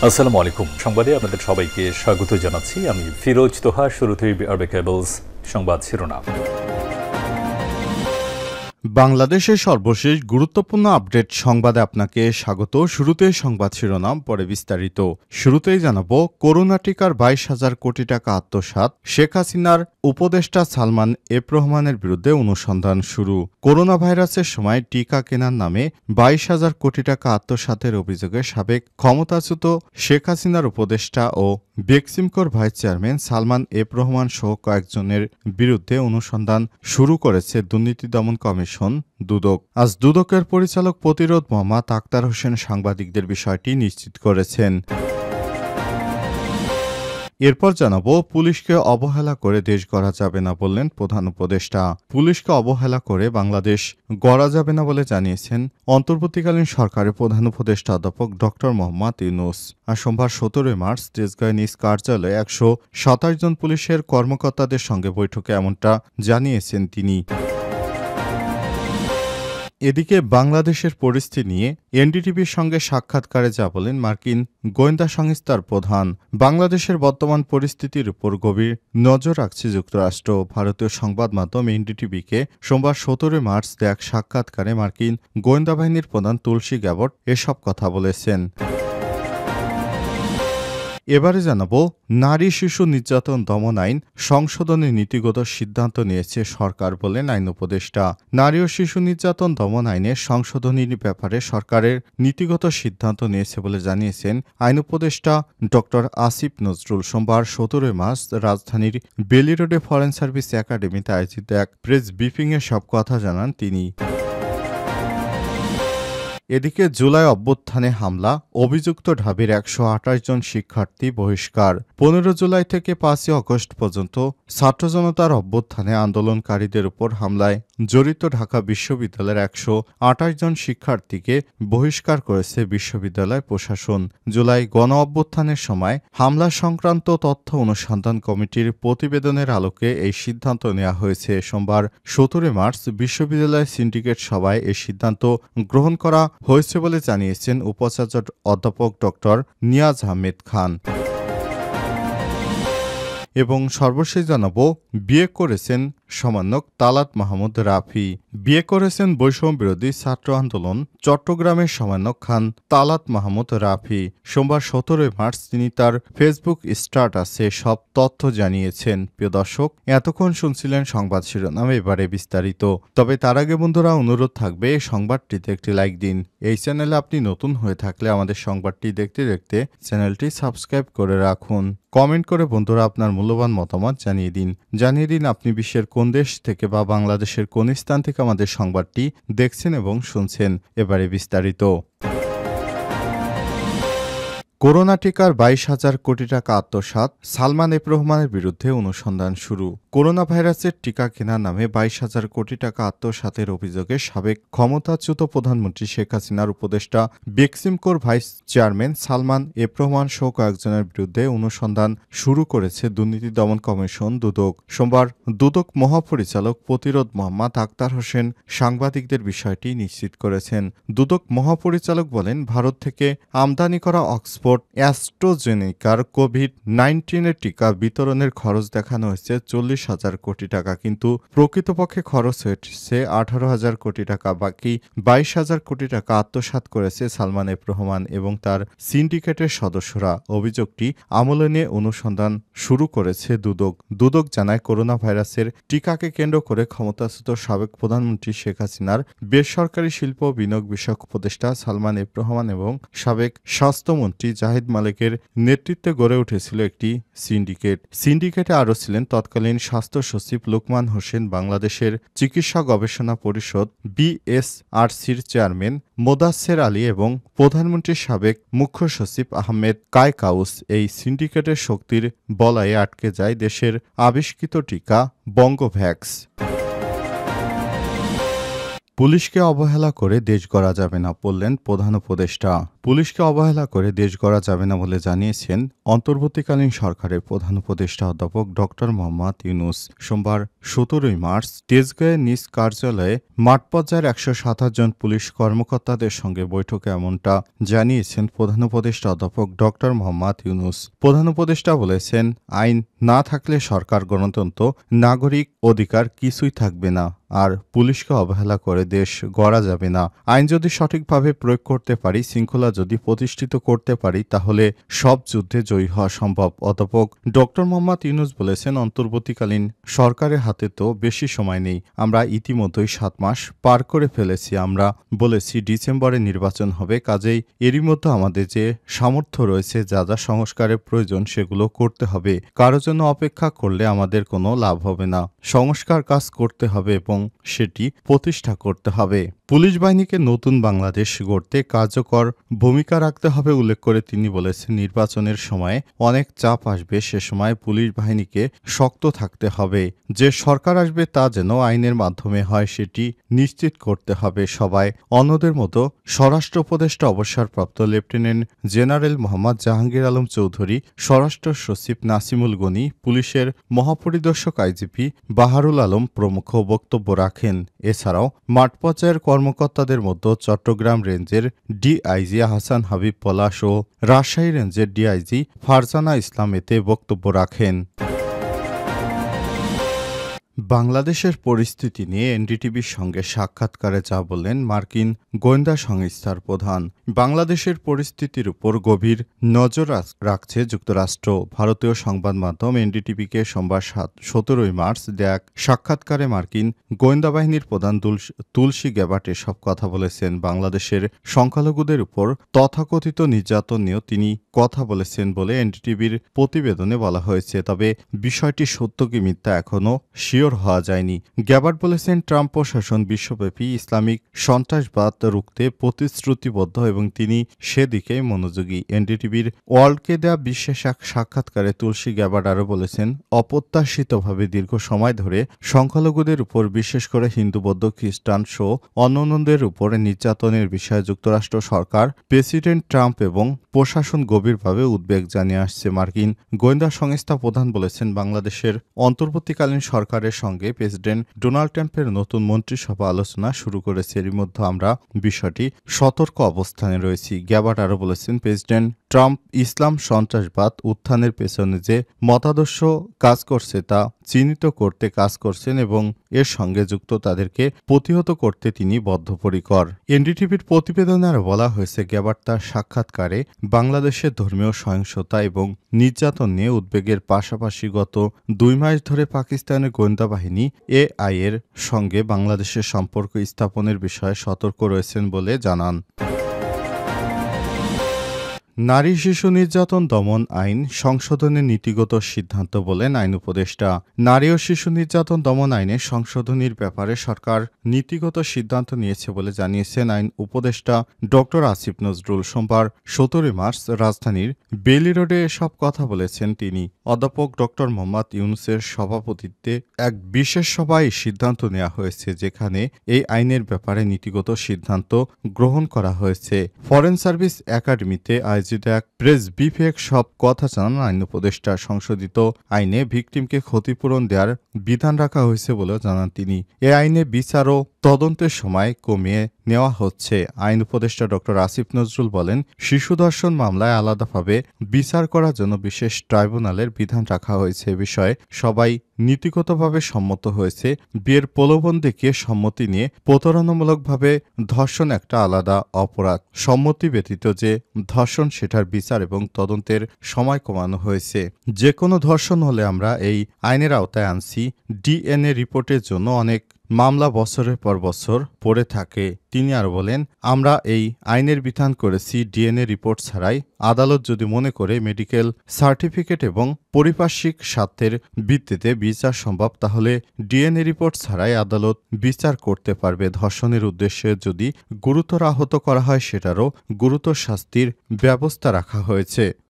আসসালামু আলাইকুম। সংবাদে আপনাদের সবাইকে স্বাগত জানাচ্ছি। আমি ফিরোজ তোহা। শুরুতেই আরবে কেবলস সংবাদ শিরোনাম। বাংলাদেশের সর্বশেষ গুরুত্বপূর্ণ আপডেট সংবাদে আপনাকে স্বাগত। শুরুতে সংবাদ শিরোনাম, পরে বিস্তারিত। শুরুতেই জানাবো, করোনা টিকার 22,000 কোটি টাকা আত্মসাৎ, শেখ হাসিনার উপদেষ্টা সালমান এফ রহমানের বিরুদ্ধে অনুসন্ধান শুরু। করোনা ভাইরাসের সময় টিকা কেনার নামে 22,000 কোটি টাকা আত্মসাতের অভিযোগে সাবেক ক্ষমতাচ্যুত শেখ হাসিনার উপদেষ্টা ও বেক্সিমকোর vice chairman Salman F Rahman সহ কয়েকজনের বিরুদ্ধে অনুসন্ধান শুরু করেছে দুর্নীতি দমন কমিশন দুদক। আজ দুদকের পরিচালক প্রতিরোধ মোহাম্মদ আক্তার হোসেন সাংবাদিকদের বিষয়টি নিশ্চিত করেছেন। এরপর জানাবো, পুলিশকে অবহেলা করে দেশ গড়া যাবে না বললেন প্রধান উপদেষ্টা। পুলিশকে অবহেলা করে বাংলাদেশ গড়া যাবে না বলে জানিয়েছেন অন্তর্বর্তীকালীন সরকারের প্রধান উপদেষ্টা অধ্যাপক ড মোহাম্মদ ইউনূস। আর সোমবার 17 মার্চ তেজগাঁও নিজ কার্যালয়ে 127 জন পুলিশের কর্মকর্তাদের সঙ্গে বৈঠকে এমনটা জানিয়েছেন তিনি। এদিকে বাংলাদেশের পরিস্থিতি নিয়ে এনডিটিভির সঙ্গে সাক্ষাৎকারে যা বলেন মার্কিন গোয়েন্দা সংস্থার প্রধান। বাংলাদেশের বর্তমান পরিস্থিতির উপর গভীর নজর রাখছে যুক্তরাষ্ট্র। ভারতীয় সংবাদ মাধ্যম এনডিটিভিকে সোমবার 17 মার্চ এক সাক্ষাৎকারে মার্কিন গোয়েন্দা বাহিনীর প্রধান তুলসী গ্যাবট এসব কথা বলেছেন। এবারে জানাবো, নারী শিশু নির্যাতন দমন আইন সংশোধনের নীতিগত সিদ্ধান্ত নিয়েছে সরকার বলেন আইন উপদেষ্টা। নারী ও শিশু নির্যাতন দমন আইনের সংশোধনীর ব্যাপারে সরকারের নীতিগত সিদ্ধান্ত নিয়েছে বলে জানিয়েছেন আইন উপদেষ্টা ড আসিফ নজরুল। সোমবার 17 মার্চ রাজধানীর বেলি রোডে ফরেন সার্ভিস একাডেমিতে আয়োজিত এক প্রেস ব্রিফিংয়ে সব কথা জানান তিনি। এদিকে জুলাই অভ্যুত্থানে হামলা, অভিযুক্ত ঢাবির 128 জন শিক্ষার্থী বহিষ্কার। 15 জুলাই থেকে 5 আগস্ট পর্যন্ত ছাত্র জনতার অভ্যুত্থানে আন্দোলনকারীদের উপর হামলায় জড়িত ঢাকা বিশ্ববিদ্যালয়ের 128 জন শিক্ষার্থীকে বহিষ্কার করেছে বিশ্ববিদ্যালয় প্রশাসন। জুলাই গণ অভ্যুত্থানের সময় হামলা সংক্রান্ত তথ্য অনুসন্ধান কমিটির প্রতিবেদনের আলোকে এই সিদ্ধান্ত নেওয়া হয়েছে। সোমবার 17 মার্চ বিশ্ববিদ্যালয় সিন্ডিকেট সভায় এই সিদ্ধান্ত গ্রহণ করা হয়েছে বলে জানিয়েছেন উপাচার্য অধ্যাপক ড নিয়াজ আহমেদ খান। এবং সর্বশেষ জানাবো, বিয়ে করেছেন সমন্বয়ক তালাত মাহমুদ রাফি। বিয়ে করেছেন বৈষম্য বিরোধী ছাত্র আন্দোলন চট্টগ্রামের সমন্বয়ক খান তালাত মাহমুদ রাফি। সোমবার 17 মার্চ তিনি তার ফেসবুক স্ট্যাটাসে সব তথ্য জানিয়েছেন। প্রিয় দর্শক, এতক্ষণ শুনছিলেন সংবাদ শিরোনাম, এবারে বিস্তারিত। তবে তার আগে বন্ধুরা, অনুরোধ থাকবে এই সংবাদটিতে একটি লাইক দিন। এই চ্যানেলে আপনি নতুন হয়ে থাকলে আমাদের সংবাদটি দেখতে দেখতে চ্যানেলটি সাবস্ক্রাইব করে রাখুন। কমেন্ট করে বন্ধুরা আপনার মূল্যবান মতামত জানিয়ে দিন আপনি বিশ্বের কোন দেশ থেকে বা বাংলাদেশের কোন স্থান থেকে আমাদের সংবাদটি দেখছেন এবং শুনছেন। এবারে বিস্তারিত। করোনা টিকার 22,000 কোটি টাকা আত্মসাৎ, সালমান এফ রহমানের বিরুদ্ধে অনুসন্ধান শুরু। করোনা ভাইরাসের টিকা কেনার নামে 22,000 কোটি টাকা আত্মসাতের অভিযোগে সাবেক ক্ষমতাচ্যুত প্রধানমন্ত্রী শেখ হাসিনার উপদেষ্টা বেক্সিমকোর vice chairman Salman F Rahman সহ কয়েকজনের বিরুদ্ধে অনুসন্ধান শুরু করেছে দুর্নীতি দমন কমিশন দুদক। সোমবার দুদক মহাপরিচালক প্রতিরোধ মোহাম্মদ আক্তার হোসেন সাংবাদিকদের বিষয়টি নিশ্চিত করেছেন। দুদক মহাপরিচালক বলেন, ভারত থেকে আমদানি করা অক্সফোর্ড অ্যাস্ট্রাজেনেকার কোভিড-19 টিকা বিতরণের খরচ দেখানো হয়েছে 40,000 কোটি টাকা, কিন্তু প্রকৃতপক্ষে খরচ হয়েছে 18,000 কোটি টাকা। বাকি 22,000 কোটি টাকা আত্মসাৎ করেছে সালমান এফ রহমান এবং তার সিন্ডিকেটের সদস্যরা। অভিযোগটি আমলে নিয়ে অনুসন্ধান শুরু করেছে দুদক। দুদক জানায়, করোনা ভাইরাসের টিকাকে কেন্দ্র করে ক্ষমতাচ্যুত সাবেক প্রধানমন্ত্রী শেখ হাসিনার বেসরকারি শিল্প বিনিয়োগ বিষয়ক উপদেষ্টা সালমান এফ রহমান এবং সাবেক স্বাস্থ্যমন্ত্রী জাহিদ মালিকের নেতৃত্বে গড়ে উঠেছিল একটি সিন্ডিকেটে আরও ছিলেন তৎকালীন স্বাস্থ্য সচিব লোকমান হোসেন, বাংলাদেশের চিকিৎসা গবেষণা পরিষদ বিএসআরসির চেয়ারম্যান মোদাচ্ছের আলী এবং প্রধানমন্ত্রীর সাবেক মুখ্য সচিব আহমেদ কায়কাউস। এই সিন্ডিকেটের শক্তির বলয়ে আটকে যায় দেশের আবিষ্কৃত টিকা বঙ্গভ্যাক্স। পুলিশকে অবহেলা করে দেশ গড়া যাবে না বললেন প্রধান উপদেষ্টা। পুলিশকে অবহেলা করে দেশ গড়া যাবে না বলে জানিয়েছেন অন্তর্বর্তীকালীন সরকারের প্রধান উপদেষ্টা অধ্যাপক ডক্টর মোহাম্মদ ইউনূস। সোমবার ১৭ মার্চ তেজগাঁয়ে নিজ কার্যালয়ে মাঠ পর্যায়ের ১২৭ জন পুলিশ কর্মকর্তাদের সঙ্গে বৈঠকে এমনটা জানিয়েছেন প্রধান উপদেষ্টা অধ্যাপক ডক্টর মোহাম্মদ ইউনূস। প্রধান উপদেষ্টা বলেছেন, আইন না থাকলে সরকার, গণতন্ত্র, নাগরিক অধিকার কিছুই থাকবে না, আর পুলিশকে অবহেলা করে দেশ গড়া যাবে না। আইন যদি সঠিকভাবে প্রয়োগ করতে পারি, শৃঙ্খলা যদি প্রতিষ্ঠিত করতে পারি, তাহলে সব যুদ্ধে জয়ী হওয়া সম্ভব। অধ্যাপক ডক্টর মোহাম্মদ ইউনূস বলেছেন, অন্তর্বর্তীকালীন সরকারের হাতে তো বেশি সময় নেই। আমরা ইতিমধ্যেই ৭ মাস পার করে ফেলেছি। আমরা বলেছি ডিসেম্বরে নির্বাচন হবে, কাজেই এরই মধ্যে আমাদের যে সামর্থ্য রয়েছে, যা যা সংস্কারের প্রয়োজন সেগুলো করতে হবে। কারো জন্য অপেক্ষা করলে আমাদের কোনো লাভ হবে না। সংস্কার কাজ করতে হবে এবং সেটি প্রতিষ্ঠা করতে হবে। পুলিশ বাহিনীকে নতুন বাংলাদেশ গড়তে কার্যকর ভূমিকা রাখতে হবে উল্লেখ করে তিনি বলেছেন, নির্বাচনের সময় অনেক চাপ আসবে, সে সময় পুলিশ বাহিনীকে শক্ত থাকতে হবে। যে সরকার আসবে তা যেন আইনের মাধ্যমে হয় সেটি নিশ্চিত করতে হবে। সবাই অন্যদের মতো স্বরাষ্ট্র উপদেষ্টা অবসরপ্রাপ্ত লেফটেন্যান্ট জেনারেল মোহাম্মদ জাহাঙ্গীর আলম চৌধুরী, স্বরাষ্ট্র সচিব নাসিমুল গনি, পুলিশের মহাপরিদর্শক আইজিপি বাহারুল আলম প্রমুখ বক্তব্য রাখেন। এছাড়াও মাঠ পর্যায়ের কর্মকর্তাদের মধ্যে চট্টগ্রাম রেঞ্জের ডিআইজি হাসান হাবিব পলাশ ও রাজশাহী রেঞ্জের ডিআইজি ফারজানা ইসলাম এতে বক্তব্য রাখেন। বাংলাদেশের পরিস্থিতি নিয়ে এনডিটিভির সঙ্গে সাক্ষাৎকারে যা বললেন মার্কিন গোয়েন্দা সংস্থার প্রধান। বাংলাদেশের পরিস্থিতির উপর গভীর নজর রাখছে যুক্তরাষ্ট্র। ভারতীয় সংবাদ মাধ্যম এনডিটিভিকে সোমবার ১৭ মার্চ দেয়া এক সাক্ষাৎকারে মার্কিন গোয়েন্দা বাহিনীর প্রধান তুলসী গ্যাবার্ট এসব কথা বলেছেন। বাংলাদেশের সংখ্যালঘুদের উপর তথাকথিত নির্যাতন নিয়েও তিনি কথা বলেছেন বলে এনডিটিভির প্রতিবেদনে বলা হয়েছে। তবে বিষয়টি সত্য কি মিথ্যা এখনও শিওর হওয়া যায়নি। গ্যাবার্ট বলেছেন, ট্রাম্প প্রশাসন বিশ্বব্যাপী ইসলামিক সন্ত্রাসবাদ রুখতে প্রতিশ্রুতিবদ্ধ এবং তিনি সেদিকেই মনোযোগী। এনডিটিভির ওয়ার্ল্ডকে দেয়া বিশেষ এক সাক্ষাৎকারে তুলসী গ্যাবার্ট আরও বলেছেন, অপ্রত্যাশিতভাবে দীর্ঘ সময় ধরে সংখ্যালঘুদের উপর, বিশেষ করে হিন্দু, বৌদ্ধ, খ্রিস্টান সহ অন্যান্যদের উপর নির্যাতনের বিষয়ে যুক্তরাষ্ট্র সরকার, প্রেসিডেন্ট ট্রাম্প এবং প্রশাসন গভীরভাবে উদ্বেগ জানিয়ে আসছে। মার্কিন গোয়েন্দা সংস্থা প্রধান বলেছেন, বাংলাদেশের অন্তর্বর্তীকালীন সরকারের সঙ্গে প্রেসিডেন্ট ডোনাল্ড ট্রাম্পের নতুন মন্ত্রিসভা আলোচনা শুরু করেছে। এরই মধ্যে আমরা বিষয়টি সতর্ক অবস্থানে রয়েছি। গ্যাবার্ট আরও বলেছেন, প্রেসিডেন্ট ট্রাম্প ইসলাম সন্ত্রাসবাদ উত্থানের পেছনে যে মতাদর্শ কাজ করছে তা চিহ্নিত করতে কাজ করছেন এবং এর সঙ্গে যুক্ত তাদেরকে প্রতিহত করতে তিনি বদ্ধপরিকর। এনডিটিভির প্রতিবেদনে আরও বলা হয়েছে, গ্যাবার্ট তার সাক্ষাৎকারে বাংলাদেশের ধর্মীয় সহিংসতা এবং নির্যাতন নিয়ে উদ্বেগের পাশাপাশি গত ২ মাস ধরে পাকিস্তানের গোয়েন্দা বাহিনী এআই এর সঙ্গে বাংলাদেশের সম্পর্ক স্থাপনের বিষয়ে সতর্ক রয়েছেন বলে জানান। নারী শিশু নির্যাতন দমন আইন সংশোধনের নীতিগত সিদ্ধান্ত বলেন আইন উপদেষ্টা। নারী ও শিশু নির্যাতন দমন আইনের সংশোধনীর ব্যাপারে সরকার নীতিগত সিদ্ধান্ত নিয়েছে বলে জানিয়েছেন আইন উপদেষ্টা ড আসিফ নজরুল। সোমবার ১৭ মার্চ রাজধানীর বেইলি রোডে এসব কথা বলেছেন তিনি। অধ্যাপক ড মোহাম্মদ ইউনূসের সভাপতিত্বে এক বিশেষ সভায় সিদ্ধান্ত নেওয়া হয়েছে, যেখানে এই আইনের ব্যাপারে নীতিগত সিদ্ধান্ত গ্রহণ করা হয়েছে। ফরেন সার্ভিস একাডেমিতে আয়োজিত এক প্রেস ব্রিফে সব কথা জানান আইন উপদেষ্টা। সংশোধিত আইনে ভিকটিমকে ক্ষতিপূরণ দেওয়ার বিধান রাখা হয়েছে বলেও জানান তিনি। এ আইনে বিচার ও তদন্তের সময় কমিয়ে নেওয়া হচ্ছে। আইন উপদেষ্টা ড আসিফ নজরুল বলেন, শিশু ধর্ষণ মামলায় আলাদাভাবে বিচার করার জন্য বিশেষ ট্রাইব্যুনালের বিধান রাখা হয়েছে। এ বিষয়ে সবাই নীতিগতভাবে সম্মত হয়েছে। বিয়ের প্রলোভন দেখিয়ে সম্মতি নিয়ে প্রতারণামূলকভাবে ধর্ষণ একটা আলাদা অপরাধ। সম্মতি ব্যতীত যে ধর্ষণ সেটার বিচার এবং তদন্তের সময় কমানো হয়েছে। যে কোনো ধর্ষণ হলে আমরা এই আইনের আওতায় আনছি। ডিএনএ রিপোর্টের জন্য অনেক মামলা বছরের পর বছর পড়ে থাকে। তিনি আরও বলেন, আমরা এই আইনের বিধান করেছি ডিএনএ রিপোর্ট ছাড়াই। আদালত যদি মনে করে মেডিকেল সার্টিফিকেট এবং পারিপার্শ্বিক স্বার্থের ভিত্তিতে বিচার সম্ভব, তাহলে ডিএনএ রিপোর্ট ছাড়াই আদালত বিচার করতে পারবে। ধর্ষণের উদ্দেশ্যে যদি গুরুতর আহত করা হয়, সেটারও গুরুতর শাস্তির ব্যবস্থা রাখা হয়েছে।